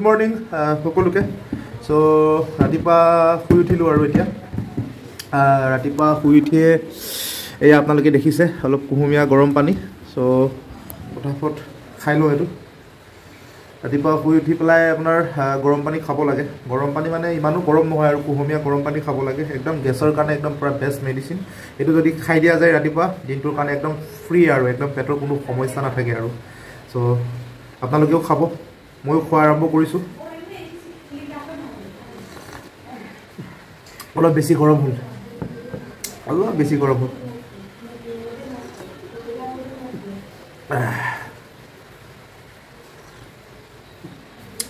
Morning সকলোকে so ৰাতিপুৱা শুই উঠিলোঁ আৰু এতিয়া ৰাতিপুৱা শুই উঠিয়ে এয়া আপোনালোকে দেখিছে অলপ কুহুমীয়া গৰম পানী সো ফটাফট খাই লওঁ এইটো ৰাতিপুৱা শুই উঠি পেলাই আপোনাৰ গৰম পানী খাব লাগে গৰম পানী মানে ইমানো গৰম নহয় আৰু কুহুমীয়া গৰম পানী খাব লাগে একদম গেছৰ কাৰণে একদম পুৰা বেষ্ট মেডিচিন এইটো যদি খাই দিয়া যায় ৰাতিপুৱা দিনটোৰ কাৰণে একদম ফ্ৰী আৰু একদম পেটৰ কোনো সমস্যা নাথাকে আৰু সো আপোনালোকেও খাব ময়ো খোৱা আৰম্ভ কৰিছোঁ অলপ বেছি গৰম হ'ল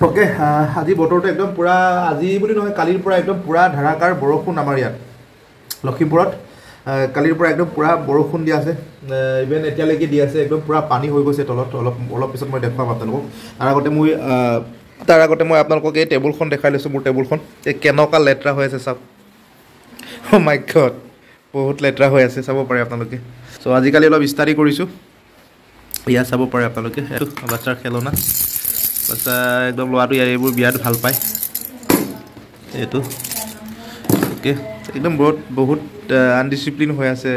ওকে আজি বতৰটো একদম পুৰা আজি বুলি নহয় কালিৰ পৰা একদম পুৰা ধাৰাকাৰ বৰষুণ আমাৰ ইয়াত লখিমপুৰত কালিৰ পৰা একদম পুৰা বৰষুণ দি আছে ইভেন এতিয়ালৈকে দি আছে একদম পুৰা পানী হৈ গৈছে তলত অলপ পিছত মই দেখুৱাম আপোনালোকক তাৰ আগতে মই আপোনালোকক এই টেবুলখন দেখাই লৈছোঁ মোৰ টেবুলখন এই কেনেকুৱা লেতেৰা হৈ আছে চাওক অ' মাই গড বহুত লেতেৰা হৈ আছে চাব পাৰে আপোনালোকে চ' আজিকালি অলপ ষ্টাডি কৰিছোঁ ইয়াত চাব পাৰে আপোনালোকে এইটো বাচ্চাৰ খেলনা বাচ্চা একদম ল'ৰাটো ইয়াৰ এইবোৰ বিৰাট ভাল পায় এইটো অ'কে একদম বহুত আনডিচিপ্লিন হৈ আছে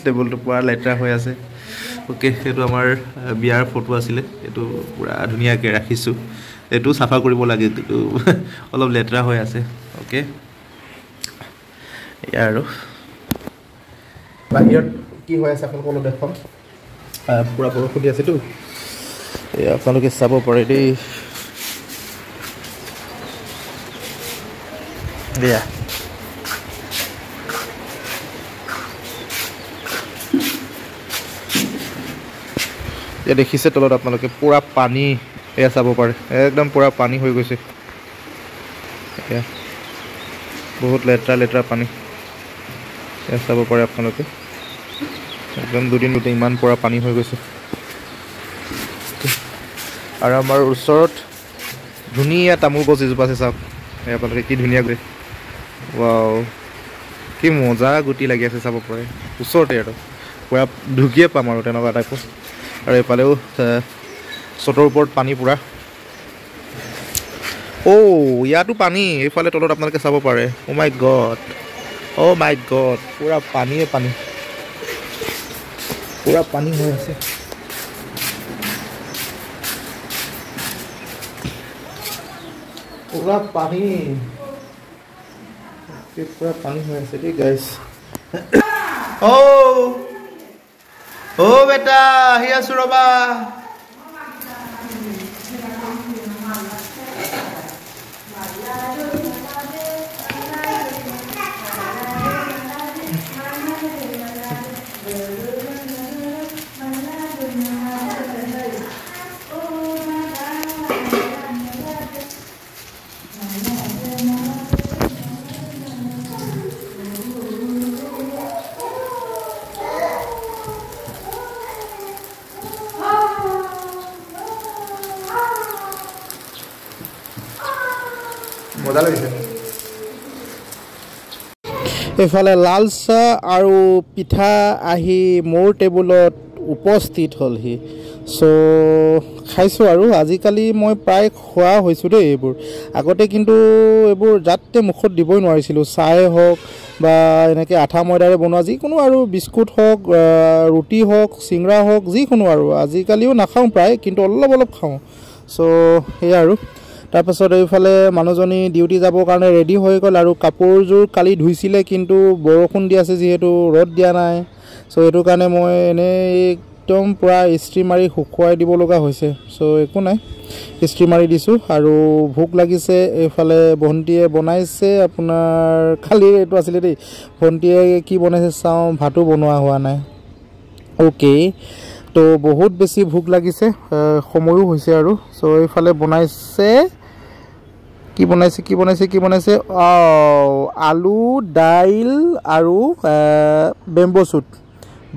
টেবুলটো পুৰা লেতেৰা হৈ আছে অ'কে এইটো আমাৰ বিয়াৰ ফটো আছিলে এইটো পুৰা ধুনীয়াকৈ ৰাখিছোঁ এইটো চাফা কৰিব লাগে এইটো অলপ লেতেৰা হৈ আছে অ'কে এয়া আৰু বাহিৰত কি হৈ আছে আপোনালোকক অলপ দেখুৱাম পুৰা বৰষুণ দি আছেতো এয়া আপোনালোকে চাব পাৰে দেই এয়া এয়া দেখিছে তলত আপোনালোকে পুৰা পানী এয়া চাব পাৰে একদম পুৰা পানী হৈ গৈছে এয়া বহুত লেতেৰা পানী এয়া চাব পাৰে আপোনালোকে একদম দুদিন ইমান পুৰা পানী হৈ গৈছে আৰু আমাৰ ওচৰত ধুনীয়া তামোল গছ এজোপা আছে চাওক এই আপোনালোকে কি ধুনীয়াকৈ ৱাও কি মজা গুটি লাগি আছে চাব পাৰে ওচৰতে আৰু পুৰা ঢুকিয়ে পাম আৰু তেনেকুৱা টাইপৰ আৰু এইফালেও চটৰ ওপৰত পানী পুৰা ইয়াতো পানী এইফালে তলত আপোনালোকে চাব পাৰে অ' মাই গড পুৰা পানীয়ে পুৰা পানী হৈ আছে পুৰা পানী হৈ আছে দেই গাইজ বেটা আহি আছো ৰবা মজা লাগিছে এইফালে লাল চাহ আৰু পিঠা আহি মোৰ টেবুলত উপস্থিত হ'লহি চ' খাইছোঁ আৰু আজিকালি মই প্ৰায় খোৱা হৈছোঁ দেই এইবোৰ আগতে কিন্তু এইবোৰ যাতে মুখত দিবই নোৱাৰিছিলোঁ চাহে হওক বা এনেকৈ আঠা ময়দাৰে বনোৱা যিকোনো আৰু বিস্কুট হওক ৰুটি হওক চিংৰা হওক যিকোনো আৰু আজিকালিও নাখাওঁ প্ৰায় কিন্তু অলপ খাওঁ চ' সেয়া আৰু তাৰপাছত এইফালে মানুহজনী ডিউটি যাবৰ কাৰণে ৰেডি হৈ গ'ল আৰু কাপোৰযোৰ কালি ধুইছিলে কিন্তু বৰষুণ দি আছে যিহেতু ৰ'দ দিয়া নাই চ' সেইটো কাৰণে মই এনেই একদম পুৰা ইস্ত্ৰি মাৰি শুকুৱাই দিব লগা হৈছে চ' একো নাই ইস্ত্ৰি মাৰি দিছোঁ আৰু ভোক লাগিছে এইফালে ভণ্টিয়ে বনাইছে আপোনাৰ কালি এইটো আছিলে দেই ভণ্টিয়ে কি বনাইছে চাওঁ ভাতো বনোৱা হোৱা নাই অ'কে তো বহুত বেছি ভোক লাগিছে সময়ো হৈছে আৰু চ' এইফালে বনাইছে কি বনাইছে আলু দাইল আৰু বেম্বো শ্বুট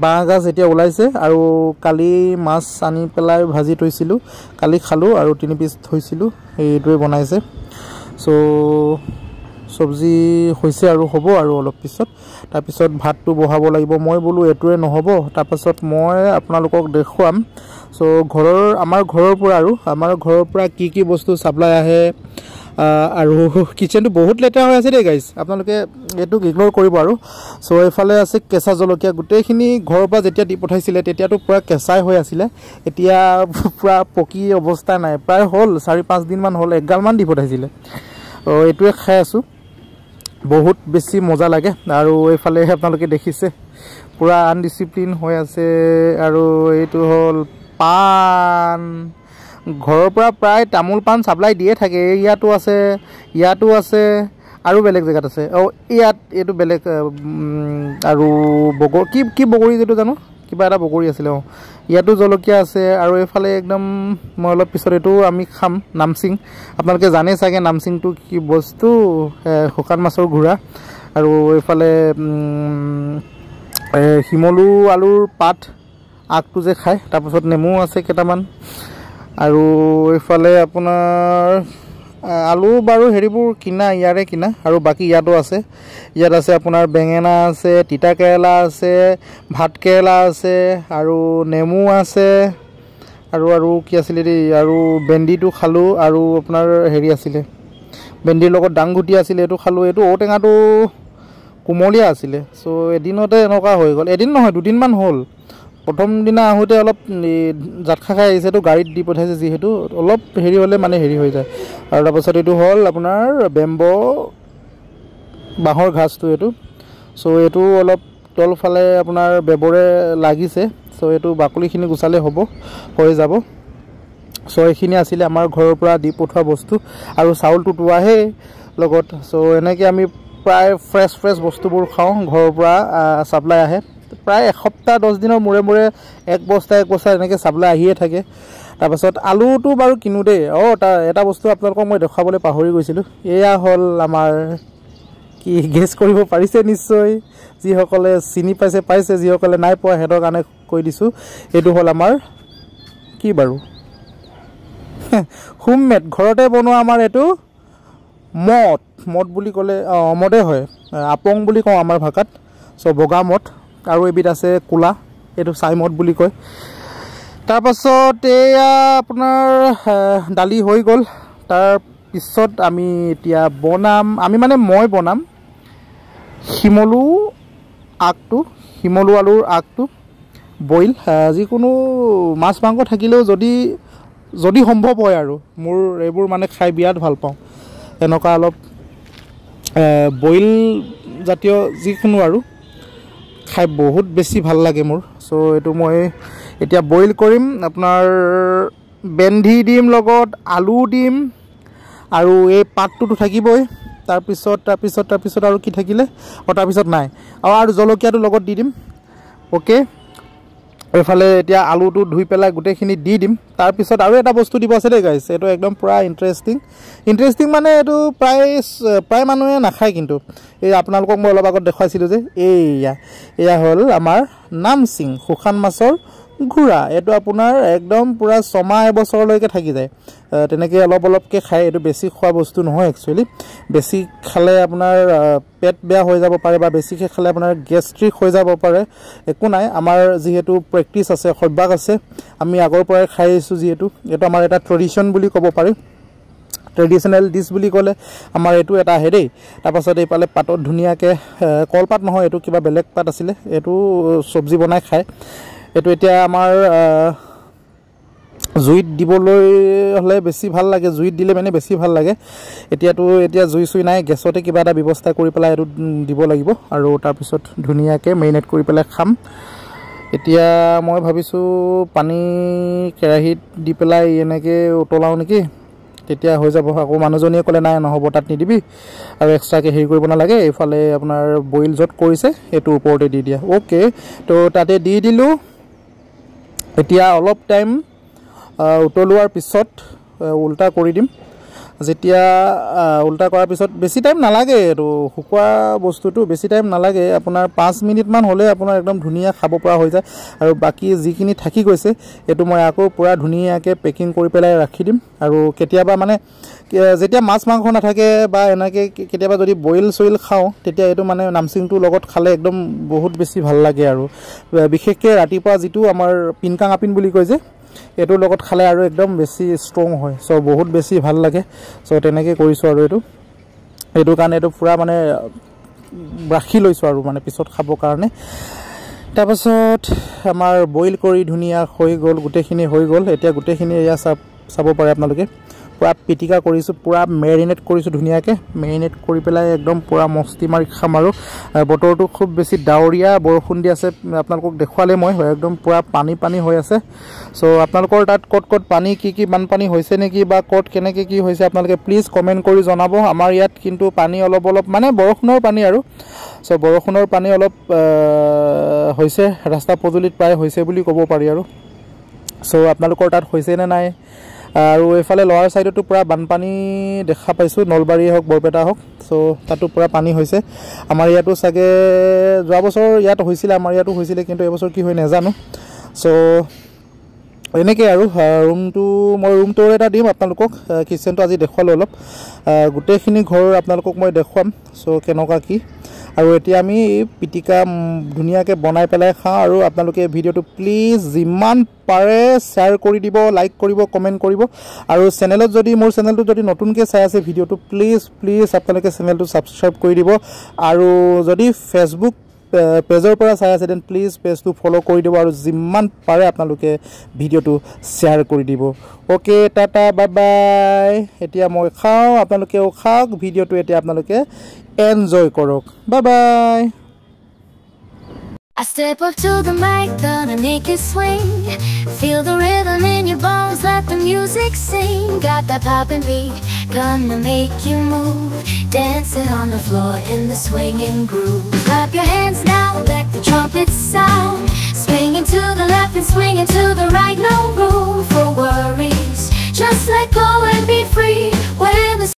বাঁহগাজ এতিয়া ওলাইছে আৰু কালি মাছ আনি পেলাই ভাজি থৈছিলোঁ কালি খালোঁ আৰু 3 পিচ থৈছিলোঁ এইটোৱে বনাইছে চ' চব্জি হৈছে আৰু হ'ব আৰু অলপ পিছত তাৰপিছত ভাতটো বহাব লাগিব মই বোলো এটোৱে নহ'ব তাৰপিছত মই আপোনালোকক দেখুৱাম সো আমাৰ ঘৰৰ পৰা কি বস্তু সাপ্লাই আহে আৰু কিচেনটো বহুত লেতেৰা হৈ আছে দেই গাইজ আপোনালোকে এটো ইগনোৰ কৰিব আৰু সো এফালে আছে কেঁচা জলকীয়া গোটেইখিনি ঘৰৰ পৰা যেতিয়া দি পঠাইছিলে তেতিয়াতো পুৰা কেঁচাই হৈ আছিলে এতিয়া পুৰা পকি অৱস্থা নাই প্ৰায় হ'ল 4-5 দিন মান হ'ল একগালমান দি পঠাইছিলে এটোৱে খাই আছো বহুত বেছি মজা লাগে আৰু এফালে আপোনালোকে দেখিছে পুৰা আনডিসিপ্লিন হৈ আছে আৰু এইটো হ'ল পান ঘৰৰ পৰা প্ৰায় তামোল পান সাপ্লাই দিয়ে থাকে ইয়াতো আছে আৰু বেলেগ জেগাত আছে ইয়াত এটো বেলেগ আৰু বগৰ কি বগৰী যেটো জানো কিবা এটা বগৰী আছিল ইয়াতো জলকীয়া আছে আৰু এফালে একদম মই অলপ পিছত এটো আমি খাম নামসিং আপোনালোকে জানে চাগে নামসিংটো কি বস্তু শুকান মাছৰ ঘোৰা আৰু এফালে হিমলু আলুৰ পাত আগটো যে খায় তাৰপিছত নেমু আছে কেটামান আৰু এফালে আপোনাৰ আলু বাৰু হেৰিবোৰ কিনা ইয়াৰে কিনা আৰু বাকি ইয়াতো আছে ইয়াত আছে আপোনাৰ বেঙেনা আছে তিতা কেৰেলা আছে ভাত কেৰেলা আছে আৰু নেমু আছে আৰু কি আছিল দেই আৰু বেন্ডিটো খালো আৰু আপোনাৰ হেৰি আছিল বেন্ডিৰ লগত ডাংগুটি আছিল এটো খালো এটো ঔটেঙাটো কুমলীয়া আছিল সো এদিনতে এনেকা হৈ গ'ল এদিন নহয় দুদিন মান হ'ল প্ৰথম দিনা আহোতে অলপ জাটখা খাই আহিছে তো গাড়ীত দি পঠাইছে যিহেতু অলপ হেৰি হলে মানে হেৰি হৈ যায় আৰু তাৰপিছত এটো হ'ল আপোনাৰ বেম্বো বাহৰ ঘাসটো এটো সো এটো অলপ তলফালে আপোনাৰ বেবৰে লাগিছে সো এটো বাকলিখিনি গুছালে হৈ যাব সো এইখিনি আছিল আমাৰ ঘৰৰ পৰা দি পঠোৱা বস্তু আৰু চাউলটো তোৱাহে লগত সো এনেকৈ আমি প্ৰায় ফ্ৰেছ বস্তুবোৰ খাওঁ ঘৰৰ পৰা সাপ্লাই আহে প্ৰায় এসপ্তাহ 10 দিনৰ মূৰে এক বস্তা এনেকৈ সাপ্লাই আহিয়ে থাকে তাৰপিছত আলুটো বাৰু কিনো দেই এটা বস্তু আপোনালোকক মই দেখাবলৈ পাহৰি গৈছিলোঁ এয়া হ'ল আমাৰ কি গেছ কৰিব পাৰিছে নিশ্চয় যিসকলে চিনি পাইছে যিসকলে নাই পোৱা হেতৰ কাৰণে কৈ দিছোঁ এইটো হ'ল আমাৰ কি বাৰু হোমমেড ঘৰতে বনোৱা আমাৰ এইটো মদ বুলি ক'লে মদে হয় আপং বুলি কওঁ আমাৰ ভাষাত সো বগা মদ আৰু এবিধ আছে কোলা এটো চাইমদ বুলি কয় তাৰপাছত এয়া আপোনাৰ দালি হৈ গ'ল তাৰ পিছত আমি এতিয়া মই বনাম হিমলু আলুৰ আগটো বইল যিকোনো মাছ মাংস থাকিলেও যদি সম্ভৱ হয় আৰু মোৰ এইবোৰ মানে খাই বিৰাট ভাল পাওঁ এনেকুৱা অলপ বইল জাতীয় যিকোনো আৰু খাই বহুত বেছি ভাল লাগে মোৰ সো এটো মই এতিয়া বইল কৰিম আপোনাৰ বেন্ধি দিম লগত আলু দিম আৰু এই পাতটো থাকিবই তাৰপিছত আৰু কি থাকিলে তাৰপিছত নাই আৰু জলকীয়াটো লগত দি দিম ওকে এফালে এতিয়া আলুটো ধুই পেলাই গোটেইখিনি দি দিম তাৰপিছত আৰু এটা বস্তু দিব আছে দেই গাইছ এটো একদম পুৰা ইন্টাৰেষ্টিং মানে এটো প্ৰায় মানুহে নাখায় কিন্তু এই আপোনালোকক মই অলপ আগত দেখাইছিলোঁ যে এয়া হ'ল আমাৰ নামসিং শুকান মাছৰ ঘোৰা এটো আপোনাৰ একদম পুৰা 6 মাহ এবছৰলৈকে থাকি যায় তেনেকৈ অলপকৈ খায় এটো বেছি খোৱা বস্তু নহয় একচুৱেলি বেছি খালে আপোনাৰ পেট বেয়া হৈ যাব পাৰে বা বেছিকৈ খালে আপোনাৰ গেষ্ট্ৰিক হৈ যাব পাৰে একো নাই আমাৰ যিহেতু প্ৰেক্টিছ আছে অভ্যাস আছে আমি আগৰ পৰাই খাই আহিছোঁ যিহেতু এটো আমাৰ এটা ট্ৰেডিশ্যন বুলি ক'ব পাৰি ট্ৰেডিশনাল ডিশ বুলি ক'লে আমাৰ এটো এটা আহে দেই তাৰপাছত এইফালে পাতত ধুনীয়াকৈ কলপাত নহয় এটো কিবা বেলেগ পাত আছিলে এটো চব্জি বনাই খায় এটো এতিয়া আমাৰ জুইত দিবলৈ হলে বেছি ভাল লাগে জুইত দিলে মানে বেছি ভাল লাগে এতিয়া জুই নাই গেছতে কিবা এটা ব্যৱস্থা কৰি পেলাই এটো দিব লাগিব আৰু তাৰ পিছত ধুনীয়াকৈ মেৰিনেট কৰি পেলাই খাম এতিয়া মই ভাবিছোঁ পানী কেৰাহীত দি পেলাই এনেকৈ উতলাও নেকি তেতিয়া হৈ যাব আকৌ মানুহজনীয়ে ক'লে নাই নহ'ব তাত নিদিবি আৰু এক্সট্ৰাকৈ হেৰি কৰিব নালাগে এইফালে আপোনাৰ বইল য'ত কৰিছে এইটো ওপৰতে দি দিয়া ওকে তো তাতে দি দিলোঁ এতিয়া অলপ টাইম উতলোৱাৰ পিছত উল্টা কৰি দিম যেতিয়া উল্টা কৰাৰ পিছত বেছি টাইম নালাগে এইটো শুকোৱা বস্তুটো বেছি টাইম নালাগে আপোনাৰ 5 মিনিটমান হ'লে আপোনাৰ একদম ধুনীয়া খাব পৰা হৈ যায় আৰু বাকি যিখিনি থাকি গৈছে এইটো মই আকৌ পুৰা ধুনীয়াকৈ পেকিং কৰি পেলাই ৰাখি দিম আৰু কেতিয়াবা মানে যেতিয়া মাছ মাংস নাথাকে বা এনেকৈ কেতিয়াবা যদি বইল চইল খাওঁ তেতিয়া এইটো মানে নামচিংটোৰ লগত খালে একদম বহুত বেছি ভাল লাগে আৰু বিশেষকৈ ৰাতিপুৱা যিটো আমাৰ পিনকাং আপিন বুলি কয় যে এইটোৰ লগত খালে আৰু একদম বেছি ষ্ট্ৰং হয় চ' বহুত বেছি ভাল লাগে চ' তেনেকৈ কৰিছোঁ আৰু এইটো কাৰণে এইটো পুৰা মানে ৰাখি লৈছোঁ আৰু মানে পিছত খাবৰ কাৰণে তাৰপাছত আমাৰ বইল কৰি ধুনীয়া হৈ গ'ল গোটেইখিনি হৈ গ'ল এতিয়া গোটেইখিনি এয়া চাব পাৰে আপোনালোকে পুৰা পিটিকা কৰিছোঁ পুৰা মেৰিনেট কৰিছোঁ ধুনীয়াকৈ মেৰিনেট কৰি পেলাই একদম পুৰা মস্তি মাৰি খাম আৰু বতৰটো খুব বেছি ডাৱৰীয়া বৰষুণ দি আছে আপোনালোকক দেখুৱালে মই একদম পুৰা পানী হৈ আছে চ' আপোনালোকৰ তাত ক'ত পানী কি বানপানী হৈছে নেকি বা ক'ত কেনেকৈ কি হৈছে আপোনালোকে প্লিজ কমেণ্ট কৰি জনাব আমাৰ ইয়াত কিন্তু পানী অলপ মানে বৰষুণৰ পানী আৰু চ' বৰষুণৰ পানী অলপ হৈছে ৰাস্তা পদূলিত প্ৰায় হৈছে বুলি ক'ব পাৰি আৰু চ' আপোনালোকৰ তাত হৈছে নে নাই আৰু এইফালে লোৱাৰ সাইডতো পুৰা বানপানী দেখা পাইছো নলবাৰী হওক বৰপেটা হওক সো তাতো পুৰা পানী হৈছে আমাৰ ইয়াতো সাগে যোৱা বছৰ ইয়াত হৈছিল আমাৰ ইয়াতো হৈছিল কিন্তু এই বছৰ কি হৈ নাজানো সো এনেকৈ আৰু মই ৰুম টুৰ এটা দিম আপোনালোকক কিচেনটো আজি দেখুৱালো অলপ গোটেইখিনি ঘৰ আপোনালোকক মই দেখুৱাম সো কেনেকুৱা কি আৰু এতিয়া আমি পিটিকা ধুনীয়াকৈ বনাই পেলাই খাওঁ আৰু আপোনালোকে ভিডিঅ'টো প্লিজ যিমান পাৰে শ্বেয়াৰ কৰি দিব লাইক কৰিব কমেণ্ট কৰিব আৰু চেনেলত যদি মোৰ চেনেলটো যদি নতুনকৈ চাই আছে ভিডিঅ'টো প্লিজ আপোনালোকে চেনেলটো ছাবস্ক্ৰাইব কৰি দিব আৰু যদি ফেচবুক পেজৰ পৰা চাই আছে দেন প্লিজ পেজটো ফলো কৰি দিব আৰু যিমান পাৰে আপোনালোকে ভিডিঅ'টো শ্বেয়াৰ কৰি দিব ওকে টাটা বাই বাই এতিয়া মই খাওঁ আপোনালোকেও খাওক ভিডিঅ'টো এতিয়া আপোনালোকে এনজয় কৰক bye bye I step up to the mic, gonna make it swing. Feel the rhythm in your bones, let the music sing. Got that poppin' beat, gonna make you move. Dancing on the floor in the swinging groove. Clap your hands now, let the trumpets sound. Swinging to the left and swinging to the right, no room for worries. Just let go and be free. When the